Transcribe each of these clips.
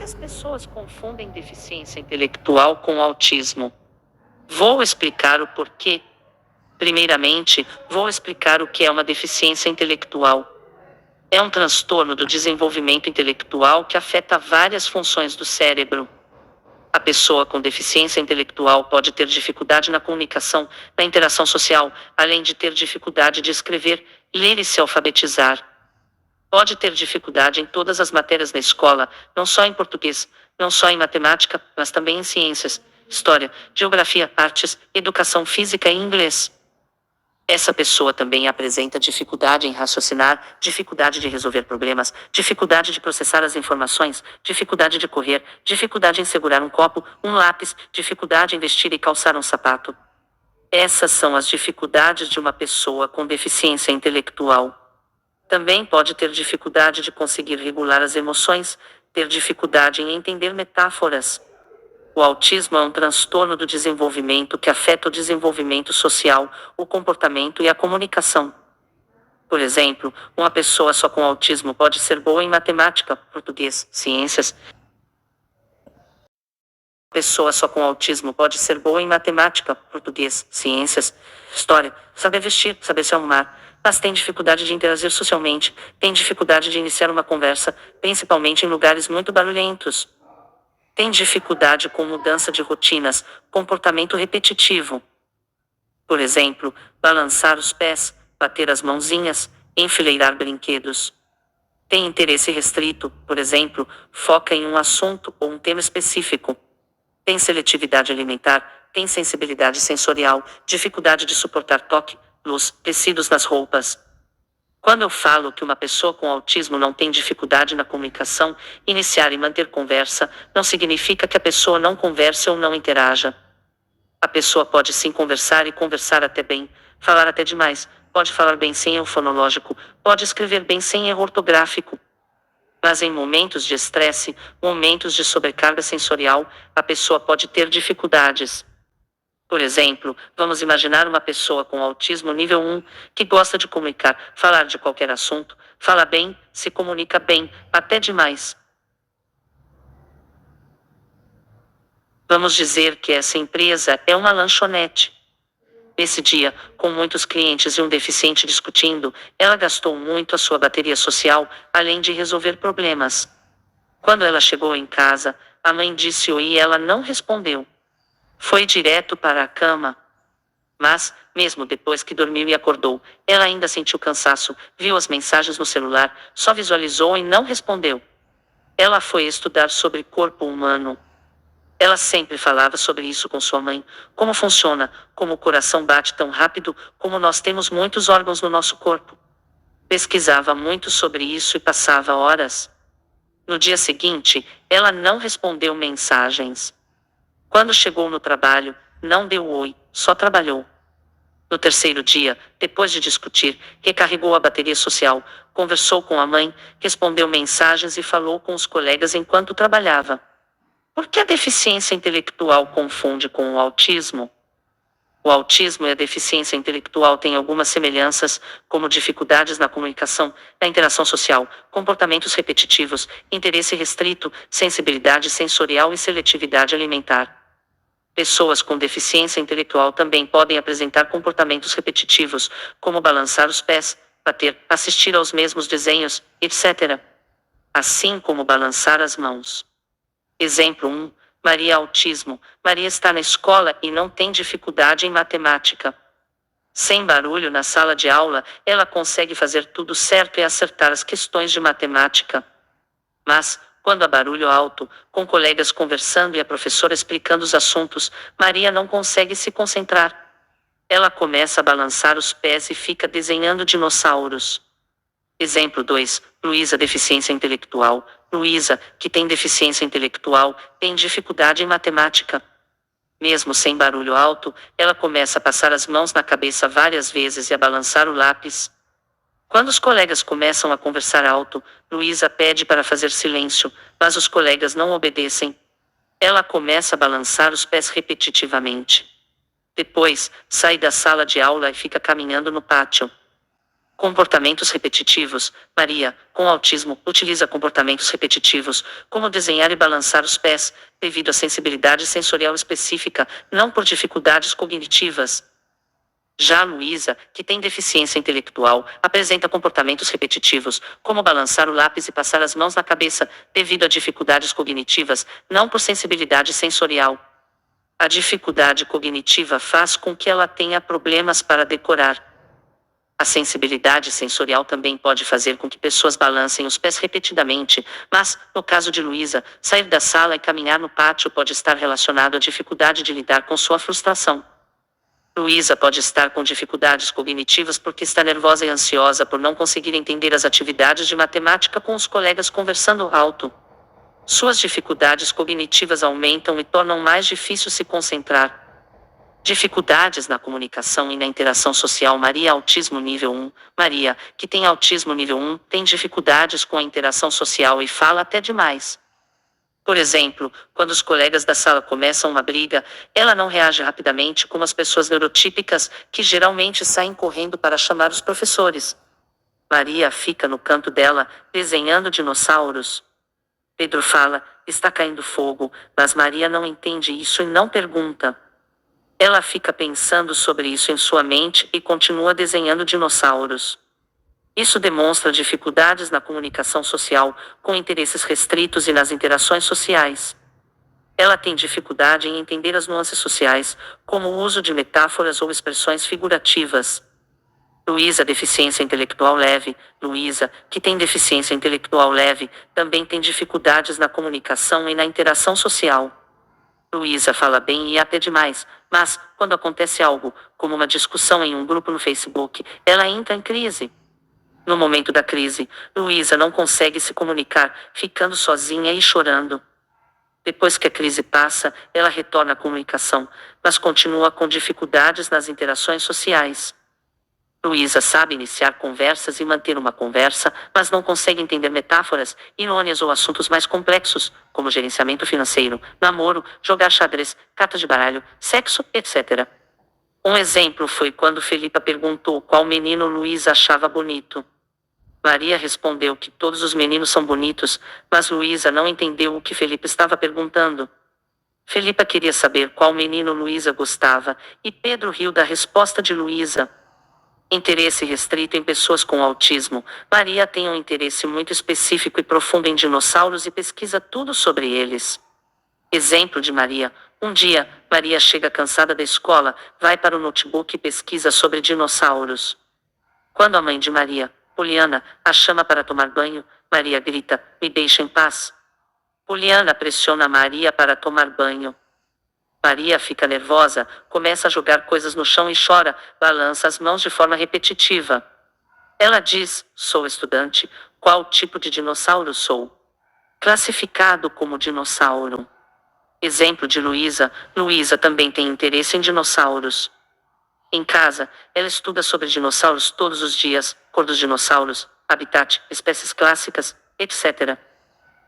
Muitas pessoas confundem deficiência intelectual com autismo. Vou explicar o porquê. Primeiramente, vou explicar o que é uma deficiência intelectual. É um transtorno do desenvolvimento intelectual que afeta várias funções do cérebro. A pessoa com deficiência intelectual pode ter dificuldade na comunicação, na interação social, além de ter dificuldade de escrever, ler e se alfabetizar. Pode ter dificuldade em todas as matérias na escola, não só em português, não só em matemática, mas também em ciências, história, geografia, artes, educação física e inglês. Essa pessoa também apresenta dificuldade em raciocinar, dificuldade de resolver problemas, dificuldade de processar as informações, dificuldade de correr, dificuldade em segurar um copo, um lápis, dificuldade em vestir e calçar um sapato. Essas são as dificuldades de uma pessoa com deficiência intelectual. Também pode ter dificuldade de conseguir regular as emoções, ter dificuldade em entender metáforas. O autismo é um transtorno do desenvolvimento que afeta o desenvolvimento social, o comportamento e a comunicação. Por exemplo, uma pessoa só com autismo pode ser boa em matemática, português, ciências. Uma pessoa só com autismo pode ser boa em matemática, português, ciências, história, saber vestir, saber se arrumar, mas tem dificuldade de interagir socialmente, tem dificuldade de iniciar uma conversa, principalmente em lugares muito barulhentos. Tem dificuldade com mudança de rotinas, comportamento repetitivo. Por exemplo, balançar os pés, bater as mãozinhas, enfileirar brinquedos. Tem interesse restrito, por exemplo, foca em um assunto ou um tema específico. Tem seletividade alimentar, tem sensibilidade sensorial, dificuldade de suportar toque, luz, tecidos nas roupas. Quando eu falo que uma pessoa com autismo não tem dificuldade na comunicação, iniciar e manter conversa, não significa que a pessoa não converse ou não interaja. A pessoa pode sim conversar e conversar até bem, falar até demais, pode falar bem sem erro fonológico, pode escrever bem sem erro ortográfico. Mas em momentos de estresse, momentos de sobrecarga sensorial, a pessoa pode ter dificuldades. Por exemplo, vamos imaginar uma pessoa com autismo nível 1, que gosta de comunicar, falar de qualquer assunto, fala bem, se comunica bem, até demais. Vamos dizer que essa empresa é uma lanchonete. Nesse dia, com muitos clientes e um deficiente discutindo, ela gastou muito a sua bateria social, além de resolver problemas. Quando ela chegou em casa, a mãe disse oi e ela não respondeu. Foi direto para a cama. Mas, mesmo depois que dormiu e acordou, ela ainda sentiu cansaço, viu as mensagens no celular, só visualizou e não respondeu. Ela foi estudar sobre corpo humano. Ela sempre falava sobre isso com sua mãe, como funciona, como o coração bate tão rápido, como nós temos muitos órgãos no nosso corpo. Pesquisava muito sobre isso e passava horas. No dia seguinte, ela não respondeu mensagens. Quando chegou no trabalho, não deu oi, só trabalhou. No terceiro dia, depois de discutir, recarregou a bateria social, conversou com a mãe, respondeu mensagens e falou com os colegas enquanto trabalhava. Por que a deficiência intelectual confunde com o autismo? O autismo e a deficiência intelectual têm algumas semelhanças, como dificuldades na comunicação, na interação social, comportamentos repetitivos, interesse restrito, sensibilidade sensorial e seletividade alimentar. Pessoas com deficiência intelectual também podem apresentar comportamentos repetitivos, como balançar os pés, bater, assistir aos mesmos desenhos, etc. Assim como balançar as mãos. Exemplo 1. Maria autismo. Maria está na escola e não tem dificuldade em matemática. Sem barulho na sala de aula, ela consegue fazer tudo certo e acertar as questões de matemática. Mas, quando há barulho alto, com colegas conversando e a professora explicando os assuntos, Maria não consegue se concentrar. Ela começa a balançar os pés e fica desenhando dinossauros. Exemplo 2. Luísa deficiência intelectual. Luísa, que tem deficiência intelectual, tem dificuldade em matemática. Mesmo sem barulho alto, ela começa a passar as mãos na cabeça várias vezes e a balançar o lápis. Quando os colegas começam a conversar alto, Luísa pede para fazer silêncio, mas os colegas não obedecem. Ela começa a balançar os pés repetitivamente. Depois, sai da sala de aula e fica caminhando no pátio. Comportamentos repetitivos. Maria, com autismo, utiliza comportamentos repetitivos, como desenhar e balançar os pés, devido à sensibilidade sensorial específica, não por dificuldades cognitivas. Já a Luísa, que tem deficiência intelectual, apresenta comportamentos repetitivos, como balançar o lápis e passar as mãos na cabeça, devido a dificuldades cognitivas, não por sensibilidade sensorial. A dificuldade cognitiva faz com que ela tenha problemas para decorar. A sensibilidade sensorial também pode fazer com que pessoas balancem os pés repetidamente, mas, no caso de Luísa, sair da sala e caminhar no pátio pode estar relacionado à dificuldade de lidar com sua frustração. Luísa pode estar com dificuldades cognitivas porque está nervosa e ansiosa por não conseguir entender as atividades de matemática com os colegas conversando alto. Suas dificuldades cognitivas aumentam e tornam mais difícil se concentrar. Dificuldades na comunicação e na interação social. Maria, autismo nível 1. Maria, que tem autismo nível 1, tem dificuldades com a interação social e fala até demais. Por exemplo, quando os colegas da sala começam uma briga, ela não reage rapidamente como as pessoas neurotípicas, que geralmente saem correndo para chamar os professores. Maria fica no canto dela, desenhando dinossauros. Pedro fala, está caindo fogo, mas Maria não entende isso e não pergunta. Ela fica pensando sobre isso em sua mente e continua desenhando dinossauros. Isso demonstra dificuldades na comunicação social, com interesses restritos e nas interações sociais. Ela tem dificuldade em entender as nuances sociais, como o uso de metáforas ou expressões figurativas. Luísa, deficiência intelectual leve. Luísa, que tem deficiência intelectual leve, também tem dificuldades na comunicação e na interação social. Luísa fala bem e até demais, mas, quando acontece algo, como uma discussão em um grupo no Facebook, ela entra em crise. No momento da crise, Luísa não consegue se comunicar, ficando sozinha e chorando. Depois que a crise passa, ela retorna à comunicação, mas continua com dificuldades nas interações sociais. Luísa sabe iniciar conversas e manter uma conversa, mas não consegue entender metáforas, irônias ou assuntos mais complexos, como gerenciamento financeiro, namoro, jogar xadrez, cartas de baralho, sexo, etc. Um exemplo foi quando Felipa perguntou qual menino Luísa achava bonito. Maria respondeu que todos os meninos são bonitos, mas Luísa não entendeu o que Felipa estava perguntando. Felipa queria saber qual menino Luísa gostava, e Pedro riu da resposta de Luísa. Interesse restrito em pessoas com autismo. Maria tem um interesse muito específico e profundo em dinossauros e pesquisa tudo sobre eles. Exemplo de Maria. Um dia, Maria chega cansada da escola, vai para o notebook e pesquisa sobre dinossauros. Quando a mãe de Maria, Poliana, a chama para tomar banho, Maria grita, me deixa em paz. Poliana pressiona Maria para tomar banho. Maria fica nervosa, começa a jogar coisas no chão e chora, balança as mãos de forma repetitiva. Ela diz, sou estudante, qual tipo de dinossauro sou? Classificado como dinossauro. Exemplo de Luísa. Luísa também tem interesse em dinossauros. Em casa, ela estuda sobre dinossauros todos os dias, cor dos dinossauros, habitat, espécies clássicas, etc.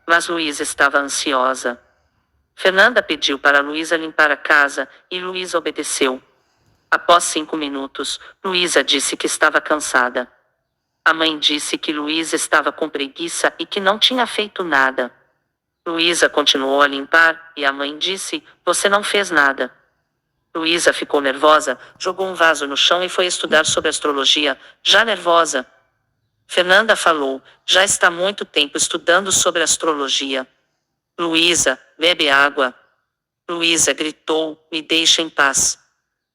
Mas Luísa estava ansiosa. Fernanda pediu para Luísa limpar a casa, e Luísa obedeceu. Após 5 minutos, Luísa disse que estava cansada. A mãe disse que Luísa estava com preguiça e que não tinha feito nada. Luísa continuou a limpar, e a mãe disse, você não fez nada. Luísa ficou nervosa, jogou um vaso no chão e foi estudar sobre astrologia, já nervosa. Fernanda falou, já está muito tempo estudando sobre astrologia. Luísa, bebe água. Luísa gritou, me deixa em paz.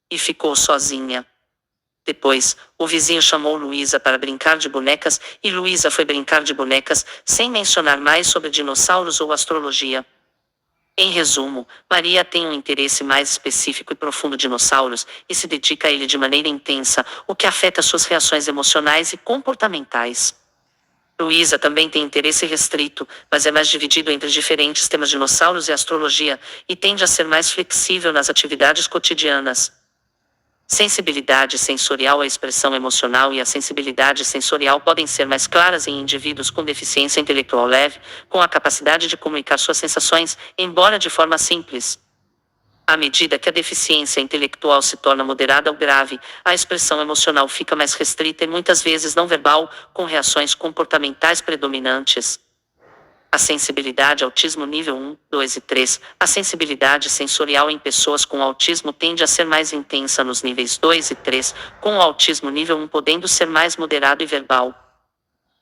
E ficou sozinha. Depois, o vizinho chamou Luísa para brincar de bonecas, e Luísa foi brincar de bonecas, sem mencionar mais sobre dinossauros ou astrologia. Em resumo, Maria tem um interesse mais específico e profundo em dinossauros, e se dedica a ele de maneira intensa, o que afeta suas reações emocionais e comportamentais. Luísa também tem interesse restrito, mas é mais dividido entre diferentes temas dinossauros e astrologia, e tende a ser mais flexível nas atividades cotidianas. Sensibilidade sensorial. A expressão emocional e a sensibilidade sensorial podem ser mais claras em indivíduos com deficiência intelectual leve, com a capacidade de comunicar suas sensações, embora de forma simples. À medida que a deficiência intelectual se torna moderada ou grave, a expressão emocional fica mais restrita e muitas vezes não verbal, com reações comportamentais predominantes. A sensibilidade autismo nível 1, 2 e 3. A sensibilidade sensorial em pessoas com autismo tende a ser mais intensa nos níveis 2 e 3, com o autismo nível 1 podendo ser mais moderado e verbal.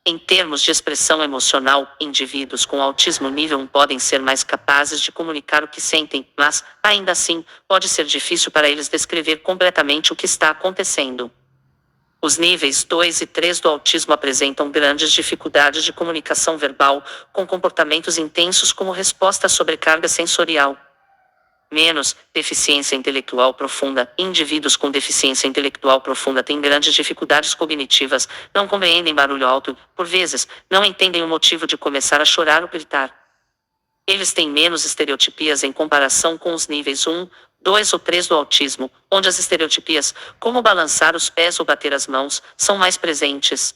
Em termos de expressão emocional, indivíduos com autismo nível 1 podem ser mais capazes de comunicar o que sentem, mas, ainda assim, pode ser difícil para eles descrever completamente o que está acontecendo. Os níveis 2 e 3 do autismo apresentam grandes dificuldades de comunicação verbal, com comportamentos intensos como resposta à sobrecarga sensorial. Menos, deficiência intelectual profunda. Indivíduos com deficiência intelectual profunda têm grandes dificuldades cognitivas, não compreendem barulho alto, por vezes, não entendem o motivo de começar a chorar ou gritar. Eles têm menos estereotipias em comparação com os níveis 1, 2 ou 3 do autismo, onde as estereotipias, como balançar os pés ou bater as mãos, são mais presentes.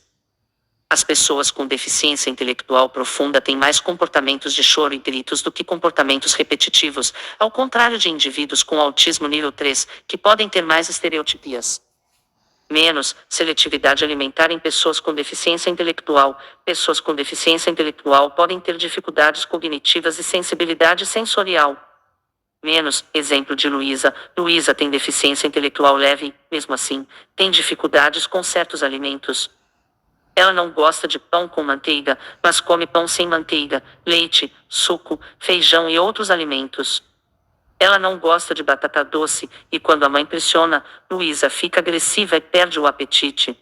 As pessoas com deficiência intelectual profunda têm mais comportamentos de choro e gritos do que comportamentos repetitivos, ao contrário de indivíduos com autismo nível 3, que podem ter mais estereotipias. Menos, seletividade alimentar em pessoas com deficiência intelectual. Pessoas com deficiência intelectual podem ter dificuldades cognitivas e sensibilidade sensorial. Menos, exemplo de Luísa. Luísa tem deficiência intelectual leve, mesmo assim, tem dificuldades com certos alimentos. Ela não gosta de pão com manteiga, mas come pão sem manteiga, leite, suco, feijão e outros alimentos. Ela não gosta de batata doce, e quando a mãe pressiona, Luísa fica agressiva e perde o apetite.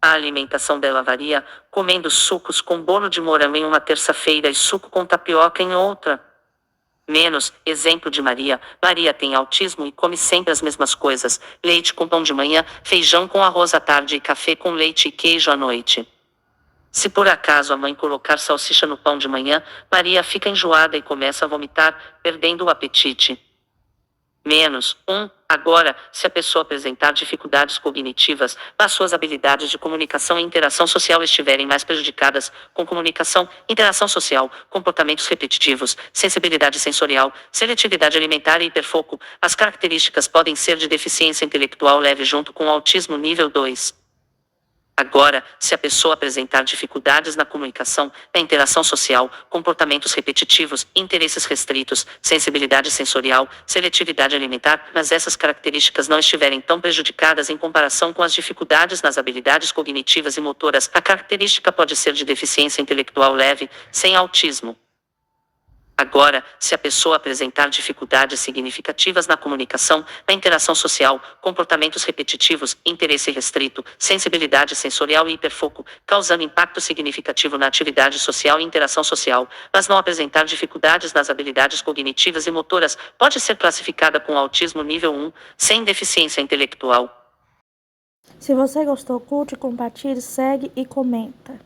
A alimentação dela varia, comendo sucos com bolo de morango em uma terça-feira e suco com tapioca em outra. Menos, exemplo de Maria. Maria tem autismo e come sempre as mesmas coisas: leite com pão de manhã, feijão com arroz à tarde e café com leite e queijo à noite. Se por acaso a mãe colocar salsicha no pão de manhã, Maria fica enjoada e começa a vomitar, perdendo o apetite. Menos, agora, se a pessoa apresentar dificuldades cognitivas, mas suas habilidades de comunicação e interação social estiverem mais prejudicadas, com comunicação, interação social, comportamentos repetitivos, sensibilidade sensorial, seletividade alimentar e hiperfoco, as características podem ser de deficiência intelectual leve junto com autismo nível 2. Agora, se a pessoa apresentar dificuldades na comunicação, na interação social, comportamentos repetitivos, interesses restritos, sensibilidade sensorial, seletividade alimentar, mas essas características não estiverem tão prejudicadas em comparação com as dificuldades nas habilidades cognitivas e motoras, a característica pode ser de deficiência intelectual leve, sem autismo. Agora, se a pessoa apresentar dificuldades significativas na comunicação, na interação social, comportamentos repetitivos, interesse restrito, sensibilidade sensorial e hiperfoco, causando impacto significativo na atividade social e interação social, mas não apresentar dificuldades nas habilidades cognitivas e motoras, pode ser classificada com autismo nível 1, sem deficiência intelectual. Se você gostou, curte, compartilhe, segue e comenta.